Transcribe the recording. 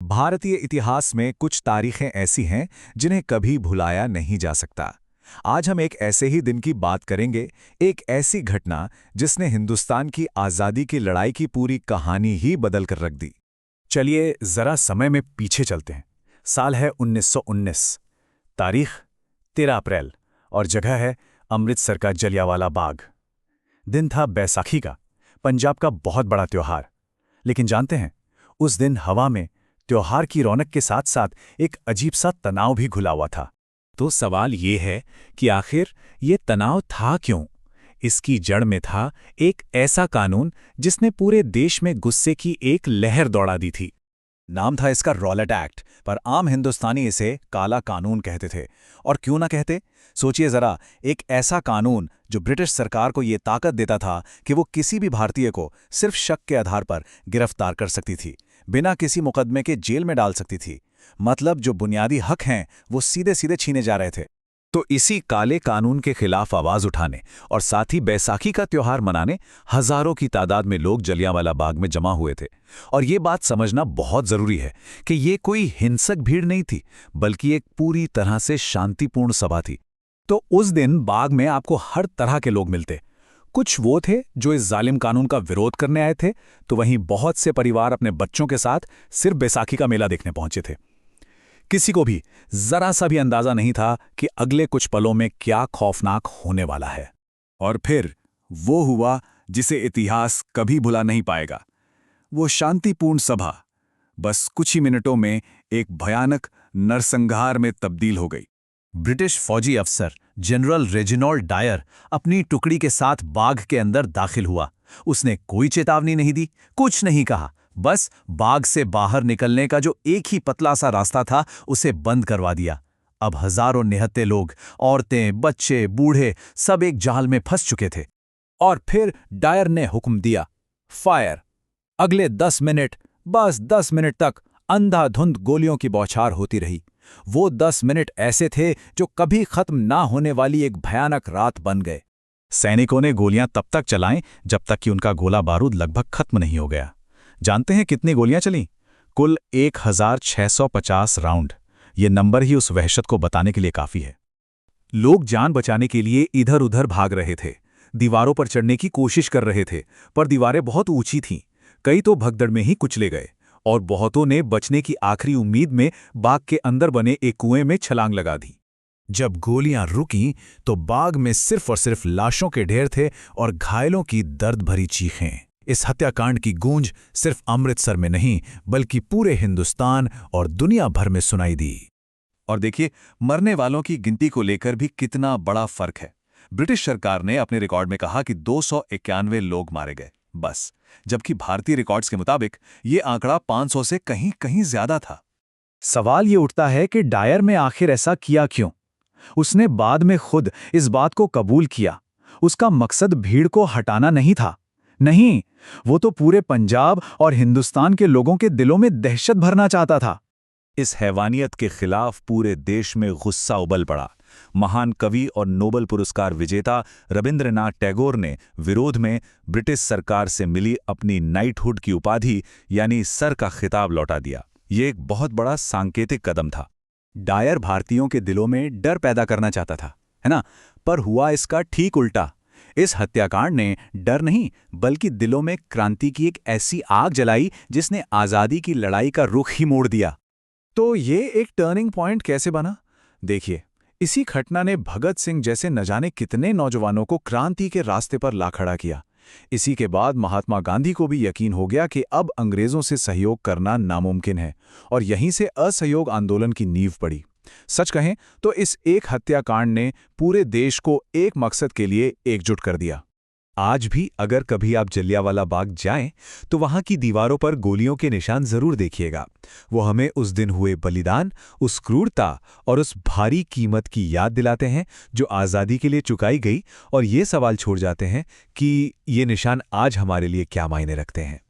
भारतीय इतिहास में कुछ तारीखें ऐसी हैं जिन्हें कभी भुलाया नहीं जा सकता। आज हम एक ऐसे ही दिन की बात करेंगे, एक ऐसी घटना जिसने हिंदुस्तान की आज़ादी की लड़ाई की पूरी कहानी ही बदल कर रख दी। चलिए जरा समय में पीछे चलते हैं। साल है 1919, तारीख 13 अप्रैल और जगह है अमृतसर का जलियांवाला बाग। दिन था बैसाखी का, पंजाब का बहुत बड़ा त्योहार। लेकिन जानते हैं, उस दिन हवा में त्योहार की रौनक के साथ साथ एक अजीब सा तनाव भी घुला हुआ था। तो सवाल ये है कि आखिर ये तनाव था क्यों? इसकी जड़ में था एक ऐसा कानून जिसने पूरे देश में गुस्से की एक लहर दौड़ा दी थी। नाम था इसका रॉलेट एक्ट, पर आम हिंदुस्तानी इसे काला कानून कहते थे। और क्यों ना कहते? सोचिए जरा, एक ऐसा कानून जो ब्रिटिश सरकार को ये ताकत देता था कि वो किसी भी भारतीय को सिर्फ शक के आधार पर गिरफ्तार कर सकती थी, बिना किसी मुकदमे के जेल में डाल सकती थी। मतलब जो बुनियादी हक हैं वो सीधे सीधे छीने जा रहे थे। तो इसी काले कानून के खिलाफ आवाज उठाने और साथ ही बैसाखी का त्योहार मनाने हजारों की तादाद में लोग जलियांवाला बाग में जमा हुए थे। और ये बात समझना बहुत जरूरी है कि ये कोई हिंसक भीड़ नहीं थी, बल्कि एक पूरी तरह से शांतिपूर्ण सभा थी। तो उस दिन बाग में आपको हर तरह के लोग मिलते। कुछ वो थे जो इस जालिम कानून का विरोध करने आए थे, तो वहीं बहुत से परिवार अपने बच्चों के साथ सिर्फ बैसाखी का मेला देखने पहुंचे थे। किसी को भी जरा सा भी अंदाजा नहीं था कि अगले कुछ पलों में क्या खौफनाक होने वाला है। और फिर वो हुआ जिसे इतिहास कभी भुला नहीं पाएगा। वो शांतिपूर्ण सभा बस कुछ ही मिनटों में एक भयानक नरसंहार में तब्दील हो गई। ब्रिटिश फौजी अफसर जनरल रेजिनॉल्ड डायर अपनी टुकड़ी के साथ बाग के अंदर दाखिल हुआ। उसने कोई चेतावनी नहीं दी, कुछ नहीं कहा, बस बाग से बाहर निकलने का जो एक ही पतला सा रास्ता था उसे बंद करवा दिया। अब हजारों निहत्थे लोग, औरतें, बच्चे, बूढ़े सब एक जाल में फंस चुके थे। और फिर डायर ने हुक्म दिया, फायर। अगले 10 मिनट, बस 10 मिनट तक अंधाधुंध गोलियों की बौछार होती रही। वो 10 मिनट ऐसे थे जो कभी खत्म ना होने वाली एक भयानक रात बन गए। सैनिकों ने गोलियां तब तक चलाईं जब तक कि उनका गोला बारूद लगभग खत्म नहीं हो गया। जानते हैं कितनी गोलियां चलीं? कुल 1650 राउंड। ये नंबर ही उस वहशत को बताने के लिए काफी है। लोग जान बचाने के लिए इधर उधर भाग रहे थे, दीवारों पर चढ़ने की कोशिश कर रहे थे, पर दीवारें बहुत ऊंची थीं। कई तो भगदड़ में ही कुचले गए और बहुतों ने बचने की आखिरी उम्मीद में बाग के अंदर बने एक कुएं में छलांग लगा दी। जब गोलियां रुकीं तो बाग में सिर्फ और सिर्फ लाशों के ढेर थे और घायलों की दर्द भरी चीखें। इस हत्याकांड की गूंज सिर्फ अमृतसर में नहीं बल्कि पूरे हिंदुस्तान और दुनिया भर में सुनाई दी। और देखिए, मरने वालों की गिनती को लेकर भी कितना बड़ा फर्क है। ब्रिटिश सरकार ने अपने रिकॉर्ड में कहा कि 291 लोग मारे गए बस, जबकि भारतीय रिकॉर्ड्स के मुताबिक ये आंकड़ा 500 से कहीं कहीं ज्यादा था। सवाल ये उठता है कि डायर में आखिर ऐसा किया क्यों? उसने बाद में खुद इस बात को कबूल किया। उसका मकसद भीड़ को हटाना नहीं था। नहीं, वो तो पूरे पंजाब और हिंदुस्तान के लोगों के दिलों में दहशत भरना चाहता था। इस हैवानियत के खिलाफ पूरे देश में गुस्सा उबल पड़ा। महान कवि और नोबेल पुरस्कार विजेता रविंद्रनाथ टैगोर ने विरोध में ब्रिटिश सरकार से मिली अपनी नाइटहुड की उपाधि यानी सर का खिताब लौटा दिया। ये एक बहुत बड़ा सांकेतिक कदम था। डायर भारतीयों के दिलों में डर पैदा करना चाहता था, है ना? पर हुआ इसका ठीक उल्टा। इस हत्याकांड ने डर नहीं बल्कि दिलों में क्रांति की एक ऐसी आग जलाई जिसने आज़ादी की लड़ाई का रुख ही मोड़ दिया। तो ये एक टर्निंग पॉइंट कैसे बना? देखिए, इसी घटना ने भगत सिंह जैसे न जाने कितने नौजवानों को क्रांति के रास्ते पर ला खड़ा किया। इसी के बाद महात्मा गांधी को भी यकीन हो गया कि अब अंग्रेजों से सहयोग करना नामुमकिन है, और यहीं से असहयोग आंदोलन की नींव पड़ी। सच कहें तो इस एक हत्याकांड ने पूरे देश को एक मकसद के लिए एकजुट कर दिया। आज भी अगर कभी आप जलियांवाला बाग जाएं तो वहां की दीवारों पर गोलियों के निशान जरूर देखिएगा। वो हमें उस दिन हुए बलिदान, उस क्रूरता और उस भारी कीमत की याद दिलाते हैं जो आज़ादी के लिए चुकाई गई, और ये सवाल छोड़ जाते हैं कि ये निशान आज हमारे लिए क्या मायने रखते हैं।